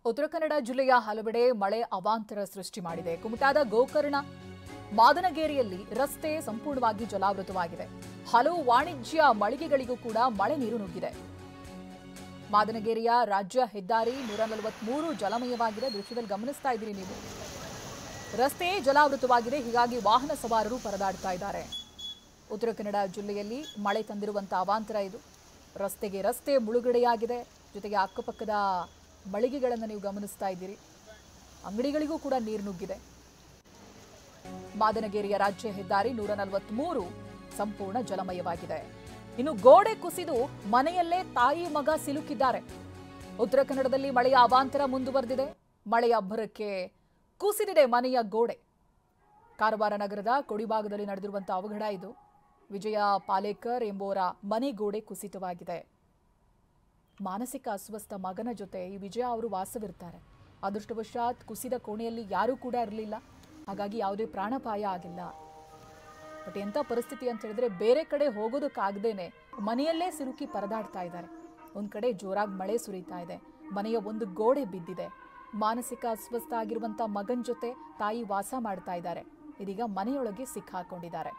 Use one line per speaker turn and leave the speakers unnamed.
ಉತ್ತರ ಕನ್ನಡ ಜಿಲ್ಲೆಯ ಹಲವೆಡೆ ಮಳೆ ಅವಾಂತರ ಸೃಷ್ಟಿ ಮಾಡಿದೆ. ಕುಮಟಾದ ಗೋಕರ್ಣ ಮಾದನಗೇರಿಯಲ್ಲಿ ರಸ್ತೆ ಸಂಪೂರ್ಣವಾಗಿ ಜಲಾವೃತವಾಗಿದೆ. ಹಲವು ವಾಣಿಜ್ಯ ಮಳಿಗೆಗಳಿಗೂ ಕೂಡ ಮಳೆ ನೀರು ನುಗ್ಗಿದೆ. ಮಾದನಗೇರಿಯ ರಾಜ್ಯ ಹೆದ್ದಾರಿ 143 ಜಲಮಯವಾಗಿದೆ. ದೃಶ್ಯದಲ್ಲಿ ಗಮನಿಸ್ತಾ ಇದ್ದೀರಿ ನೀವು. ರಸ್ತೆ ಜಲಾವೃತವಾಗಿದೆ, ಹೀಗಾಗಿ ವಾಹನ ಸವಾರರು ಪರದಾಡ್ತಾ ಇದ್ದಾರೆ. ಉತ್ತರ ಕನ್ನಡ ಜಿಲ್ಲೆಯಲ್ಲಿ ಮಳೆ ತಂದಿರುವಂತಹ ಅವಾಂತರ ಇದು. ರಸ್ತೆ ಮುಳುಗಡೆಯಾಗಿದೆ. ಜೊತೆಗೆ ಅಕ್ಕಪಕ್ಕದ ಮಳಿಗೆಗಳನ್ನು ನೀವು ಗಮನಿಸ್ತಾ ಇದ್ದೀರಿ. ಅಂಗಡಿಗಳಿಗೂ ಕೂಡ ನೀರು ನುಗ್ಗಿದೆ. ಮಾದನಗೇರಿಯ ರಾಜ್ಯ ಹೆದ್ದಾರಿ 143 ಸಂಪೂರ್ಣ ಜಲಮಯವಾಗಿದೆ. ಇನ್ನು ಗೋಡೆ ಕುಸಿದು ಮನೆಯಲ್ಲೇ ತಾಯಿ ಮಗ ಸಿಲುಕಿದ್ದಾರೆ. ಉತ್ತರ ಕನ್ನಡದಲ್ಲಿ ಮಳೆಯ ಅವಾಂತರ ಮುಂದುವರೆದಿದೆ. ಮಳೆಯ ಅಬ್ಬರಕ್ಕೆ ಕುಸಿದಿದೆ ಮನೆಯ ಗೋಡೆ. ಕಾರವಾರ ನಗರದ ಕೊಡಿಭಾಗದಲ್ಲಿ ನಡೆದಿರುವಂತಹ ಅವಘಡ ಇದು. ವಿಜಯ ಪಾಲೇಕರ್ ಎಂಬುವರ ಮನೆ ಗೋಡೆ ಕುಸಿತವಾಗಿದೆ. ಮಾನಸಿಕ ಅಸ್ವಸ್ಥ ಮಗನ ಜೊತೆ ಈ ವಿಜಯ ಅವರು ವಾಸವಿರ್ತಾರೆ. ಅದೃಷ್ಟವಶಾತ್ ಕುಸಿದ ಕೋಣೆಯಲ್ಲಿ ಯಾರೂ ಕೂಡ ಇರಲಿಲ್ಲ, ಹಾಗಾಗಿ ಯಾವುದೇ ಪ್ರಾಣಾಪಾಯ ಆಗಿಲ್ಲ. ಬಟ್ ಎಂಥ ಪರಿಸ್ಥಿತಿ ಅಂತ ಹೇಳಿದ್ರೆ, ಬೇರೆ ಕಡೆ ಹೋಗೋದಕ್ಕಾಗದೇನೆ ಮನೆಯಲ್ಲೇ ಸಿಲುಕಿ ಪರದಾಡ್ತಾ ಇದ್ದಾರೆ. ಒಂದ್ ಕಡೆ ಜೋರಾಗಿ ಮಳೆ ಸುರಿತಾ ಇದೆ, ಮನೆಯ ಒಂದು ಗೋಡೆ ಬಿದ್ದಿದೆ. ಮಾನಸಿಕ ಅಸ್ವಸ್ಥ ಆಗಿರುವಂತ ಮಗನ ಜೊತೆ ತಾಯಿ ವಾಸ ಮಾಡ್ತಾ ಇದ್ದಾರೆ. ಇದೀಗ ಮನೆಯೊಳಗೆ ಸಿಕ್ಕಾಕೊಂಡಿದ್ದಾರೆ.